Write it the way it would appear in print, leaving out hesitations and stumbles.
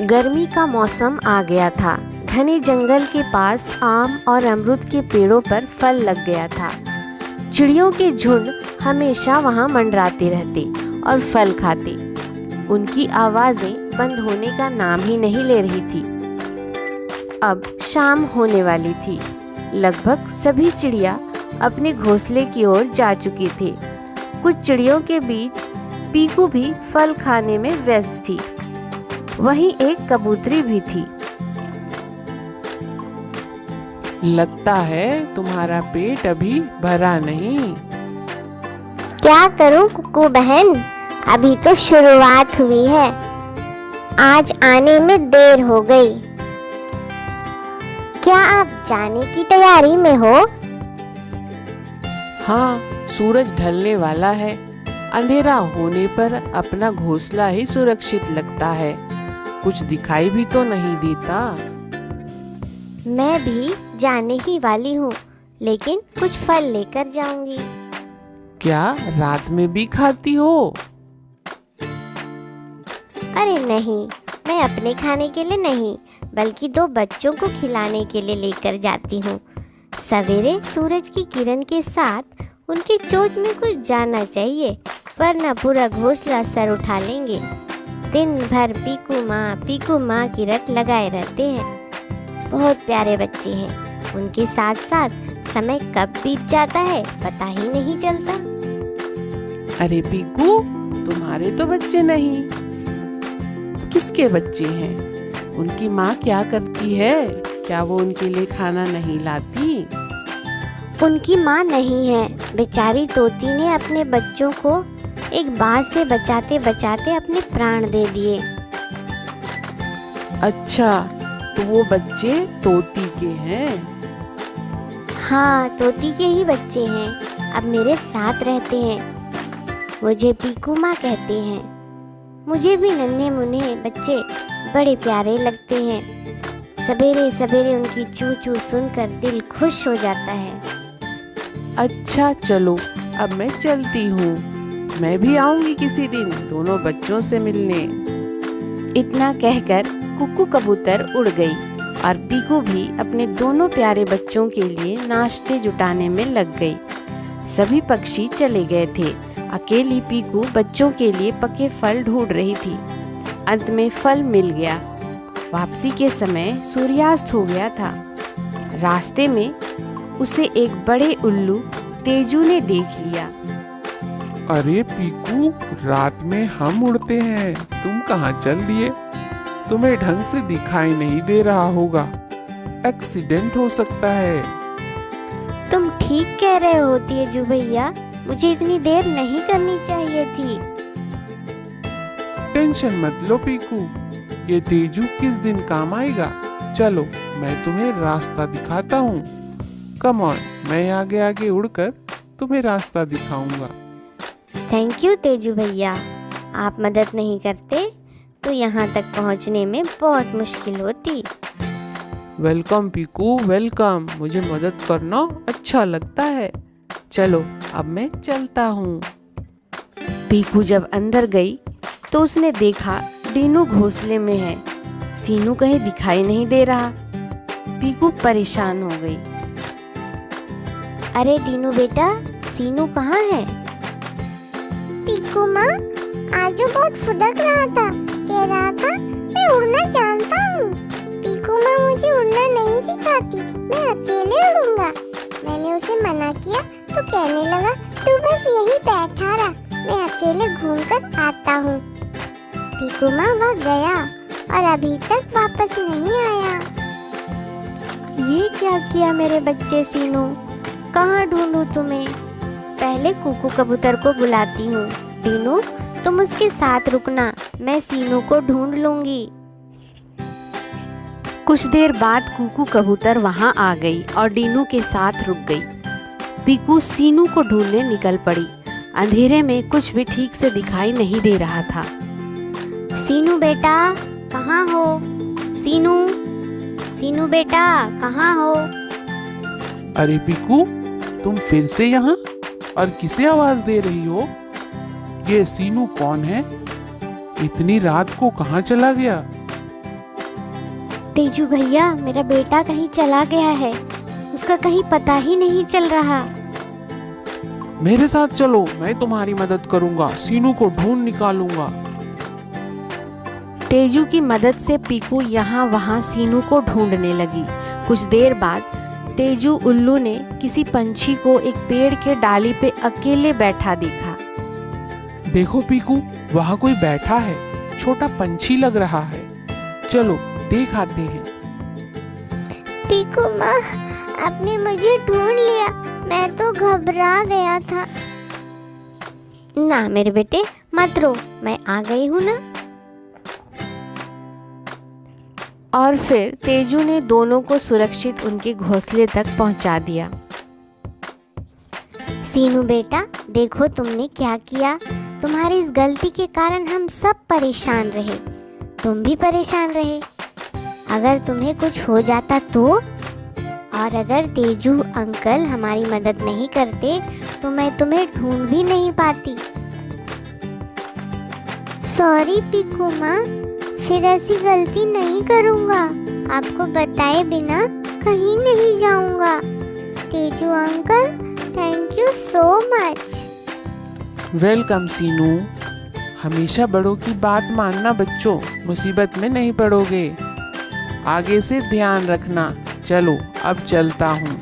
गर्मी का मौसम आ गया था। घने जंगल के पास आम और अमरूद के पेड़ों पर फल लग गया था। चिड़ियों के झुंड हमेशा वहाँ मंडराते रहते और फल खाते। उनकी आवाज़ें बंद होने का नाम ही नहीं ले रही थी। अब शाम होने वाली थी। लगभग सभी चिड़िया अपने घोंसले की ओर जा चुकी थे। कुछ चिड़ियों के बीच पीकू भी फल खाने में व्यस्त थी। वहीं एक कबूतरी भी थी। लगता है तुम्हारा पेट अभी भरा नहीं। क्या करूं कुकू बहन, अभी तो शुरुआत हुई है। आज आने में देर हो गई। क्या आप जाने की तैयारी में हो? हाँ, सूरज ढलने वाला है। अंधेरा होने पर अपना घोंसला ही सुरक्षित लगता है। कुछ दिखाई भी तो नहीं देता। मैं भी जाने ही वाली हूँ, लेकिन कुछ फल लेकर जाऊंगी। क्या रात में भी खाती हो? अरे नहीं, मैं अपने खाने के लिए नहीं, बल्कि 2 बच्चों को खिलाने के लिए लेकर जाती हूँ। सवेरे सूरज की किरण के साथ उनकी चोंच में कुछ जाना चाहिए, वरना पूरा घोंसला सर उठा लेंगे। दिन भर पीकू माँ की रट लगाए रहते हैं। बहुत प्यारे बच्चे हैं। उनके साथ साथ समय कब बीत जाता है पता ही नहीं चलता। अरे पीकू, तुम्हारे तो बच्चे नहीं। किसके बच्चे हैं? उनकी माँ क्या करती है? क्या वो उनके लिए खाना नहीं लाती? उनकी माँ नहीं है। बेचारी तोती ने अपने बच्चों को एक बाज से बचाते बचाते अपने प्राण दे दिए। अच्छा, तो वो बच्चे तोती के हैं? हाँ, तोती के ही बच्चे हैं। अब मेरे साथ रहते हैं। मुझे पीकू माँ कहते हैं। मुझे भी नन्हे मुन्ने बच्चे बड़े प्यारे लगते हैं। सवेरे सवेरे उनकी चू चू सुनकर दिल खुश हो जाता है। अच्छा चलो, अब मैं चलती हूँ। मैं भी आऊंगी किसी दिन दोनों बच्चों से मिलने। इतना कहकर कुक्कू कबूतर उड़ गई और पीकू भी अपने दोनों प्यारे बच्चों के लिए नाश्ते जुटाने में लग गई। सभी पक्षी चले गए थे। अकेली पीकू बच्चों के लिए पके फल ढूंढ रही थी। अंत में फल मिल गया। वापसी के समय सूर्यास्त हो गया था। रास्ते में उसे एक बड़े उल्लू तेजू ने देख लिया। अरे पीकू, रात में हम उड़ते हैं, तुम कहाँ चल दिए? तुम्हें ढंग से दिखाई नहीं दे रहा होगा। एक्सीडेंट हो सकता है। तुम ठीक कह रहे हो तेजू भैया, मुझे इतनी देर नहीं करनी चाहिए थी। टेंशन मत लो पीकू, ये तेजू किस दिन काम आएगा। चलो, मैं तुम्हें रास्ता दिखाता हूँ। कम ऑन, मैं आगे आगे उड़कर तुम्हें रास्ता दिखाऊंगा। थैंक यू तेजू भैया, आप मदद नहीं करते तो यहाँ तक पहुँचने में बहुत मुश्किल होती। Welcome Piku, welcome. मुझे मदद करना अच्छा लगता है। चलो, अब मैं चलता हूँ। पीकू जब अंदर गई तो उसने देखा डीनू घोंसले में है। सीनू कहीं दिखाई नहीं दे रहा। पीकू परेशान हो गई। अरे डीनू बेटा, सीनू कहाँ है? पीकू माँ, आज वो बहुत फुदक रहा था। कह रहा था मैं उड़ना जानता हूँ। पीकू माँ मुझे उड़ना नहीं सिखाती, मैं अकेले उड़ूंगा। मैंने उसे मना किया तो कहने लगा तू बस यही बैठा रहा, मैं अकेले घूमकर आता हूँ। पीकू माँ वह गया और अभी तक वापस नहीं आया। ये क्या किया मेरे बच्चे सीनू? कहाँ ढूंढूं तुम्हें? पहले कुकू कबूतर को बुलाती हूँ। डीनू, तुम उसके साथ रुकना, मैं सीनू को ढूंढ लूंगी। कुछ देर बाद कुकू कबूतर वहाँ आ गई और डीनू के साथ रुक गई। पीकू सीनू को ढूंढने निकल पड़ी। अंधेरे में कुछ भी ठीक से दिखाई नहीं दे रहा था। सीनू बेटा, कहाँ हो? सीनू, सीनू बेटा, कहाँ हो? अरे पीकू, तुम फिर से यहाँ? और किसे आवाज दे रही हो? ये सीनू कौन है? इतनी रात को कहाँ चला गया? तेजू भैया, मेरा बेटा कहीं चला गया है, उसका कहीं पता ही नहीं चल रहा। मेरे साथ चलो, मैं तुम्हारी मदद करूंगा, सीनू को ढूंढ निकालूंगा। तेजू की मदद से पीकू यहाँ वहाँ सीनू को ढूंढने लगी। कुछ देर बाद तेजू उल्लू ने किसी पंछी को एक पेड़ के डाली पे अकेले बैठा देखा। देखो पीकू, वहाँ कोई बैठा है, छोटा पंछी लग रहा है, चलो देख आते हैं। पीकू माँ, आपने मुझे ढूंढ लिया, मैं तो घबरा गया था। ना मेरे बेटे, मत रो, मैं आ गई हूँ ना। और फिर तेजू ने दोनों को सुरक्षित उनके घोंसले तक पहुंचा दिया। सीनू बेटा, देखो तुमने क्या किया। तुम्हारी इस गलती के कारण हम सब परेशान रहे, तुम भी परेशान रहे। अगर तुम्हें कुछ हो जाता तो, और अगर तेजू अंकल हमारी मदद नहीं करते तो मैं तुम्हें ढूंढ भी नहीं पाती। सॉरी पीकू माँ, फिर ऐसी गलती नहीं करूँगा। आपको बताए बिना कहीं नहीं जाऊँगा। Teju uncle, thank you so much. Welcome Seenu. हमेशा बड़ों की बात मानना बच्चों, मुसीबत में नहीं पड़ोगे। आगे से ध्यान रखना। चलो अब चलता हूँ।